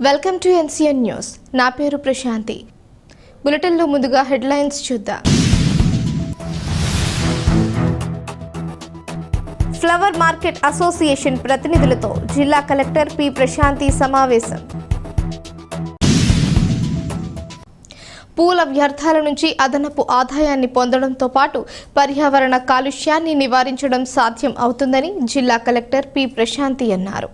Welcome to NCN news. నా పేరు ప్రశాంతి. బులెటిన్లో ముందుగా హెడ్లైన్స్ చూద్దాం. ఫ్లవర్ మార్కెట్ అసోసియేషన్ ప్రతినిధులతో జిల్లా కలెక్టర్ పి ప్రశాంతి సమావేశం. పూల వ్యర్థాల నుంచి అదనపు ఆదాయాన్ని పొందడంతో పాటు పర్యావరణ కాలుష్యాన్ని నివారించడం సాధ్యం అవుతుందని జిల్లా కలెక్టర్ పి ప్రశాంతి అన్నారు.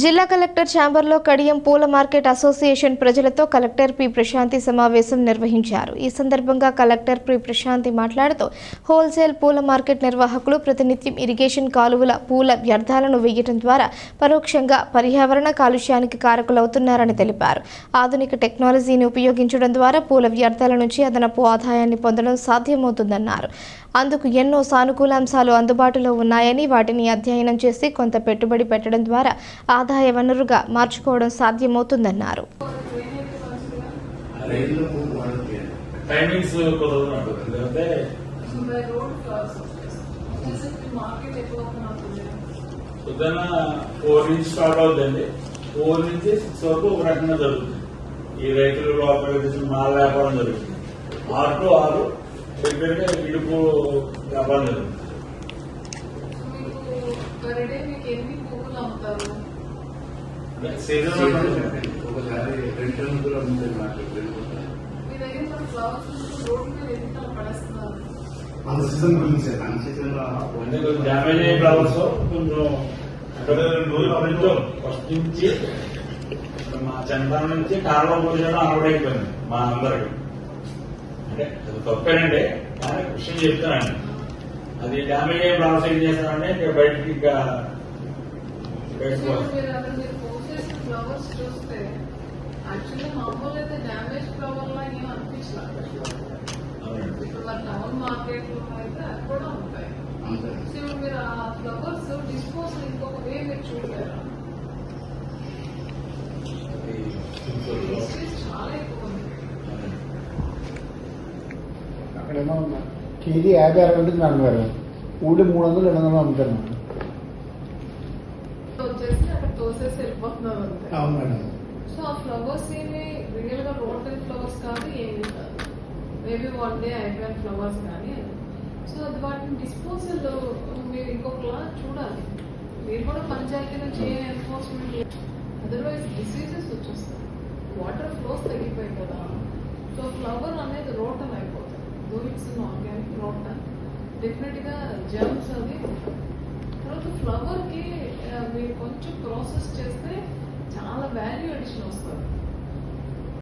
జిల్లా కలెక్టర్ ఛాంబర్లో కడియం పూల మార్కెట్ అసోసియేషన్ ప్రజలతో కలెక్టర్ పి ప్రశాంతి సమావేశం నిర్వహించారు. ఈ సందర్భంగా కలెక్టర్ పి ప్రశాంతి మాట్లాడుతూ హోల్సేల్ పూల మార్కెట్ నిర్వాహకులు ప్రతినిత్యం ఇరిగేషన్ కాలువల పూల వ్యర్థాలను వేయడం ద్వారా పరోక్షంగా పర్యావరణ కాలుష్యానికి కారకులవుతున్నారని తెలిపారు. ఆధునిక టెక్నాలజీని ఉపయోగించడం ద్వారా పూల వ్యర్థాల నుంచి అదనపు ఆదాయాన్ని పొందడం సాధ్యమవుతుందన్నారు. అందుకు ఎన్నో సానుకూలాంశాలు అందుబాటులో ఉన్నాయని, వాటిని అధ్యయనం చేసి కొంత పెట్టుబడి పెట్టడం ద్వారా ఆదాయ వనరుగా మార్చుకోవడం సాధ్యమవుతుందన్నారు. ఈ రైతుల లోపల మాల వ్యాపారం జరుగుతుంది. 6 to 6 విడుపు వ్యాపారం జరుగుతుంది. డ్యామేజ్ అయ్యే ఫ్లవర్స్ కొంచెం ఫస్ట్ నుంచి మా చంద్రం నుంచి కాలువ పోషణ అలవాటైపోయింది మా అందరికి. అంటే అది తప్పేనండి, కానీ విషయం చెప్తానండి. అది డ్యామేజ్ అయ్యే ఫ్లవర్స్ ఏం చేస్తానంటే ఇంకా బయటికి ఇంకా ఫ్లవర్స్ చూస్తే యాక్చువల్లీ మామూలు అయితే డ్యామేజ్ ఫ్లవర్ లా ఏం అనిపించలేదు. ఇప్పుడు మన టౌన్ మార్కెట్ లో అయితే అది కూడా ఉంటాయి. సో మీరు ఆ ఫ్లవర్స్ డిస్పోజల్ ఇంకొక వే మీరు చూడలేరా? చాలా ఎక్కువ ఉంది. అక్కడేమో కేజీ 50-60 ఉంటుంది మేడం గారు. ఊళ్ళో 300-200 అమ్ముతారు వచ్చేసి అక్కడ తోసేసి వెళ్ళిపోతున్నారు అంతే. అవును మేడం. సో ఆ ఫ్లవర్స్ ఏమి రియల్ గా రోటరీ ఫ్లవర్స్ కాదు, ఏమి కాదు. మేబీ 1 day అయిపోయిన ఫ్లవర్స్ కానీ. సో అది వాటిని డిస్పోజల్ మీరు ఇంకొకలా చూడాలి. మీరు కూడా పంచాయతీ నుంచి ఏ ఎన్ఫోర్స్మెంట్, అదర్వైజ్ డిసీజెస్ వచ్చేస్తాయి. వాటర్ ఫ్లోస్ తగ్గిపోయాయి కదా. సో ఫ్లవర్ అనేది రోటన్ అయిపోతుంది. Though it's organic rotten, definite గా జర్మ్స్ అది. తర్వాత ఫ్లవర్ కి మీరు కొంచెం ప్రాసెస్ చేస్తే చాలా వాల్యూ అడిషన్ వస్తుంది.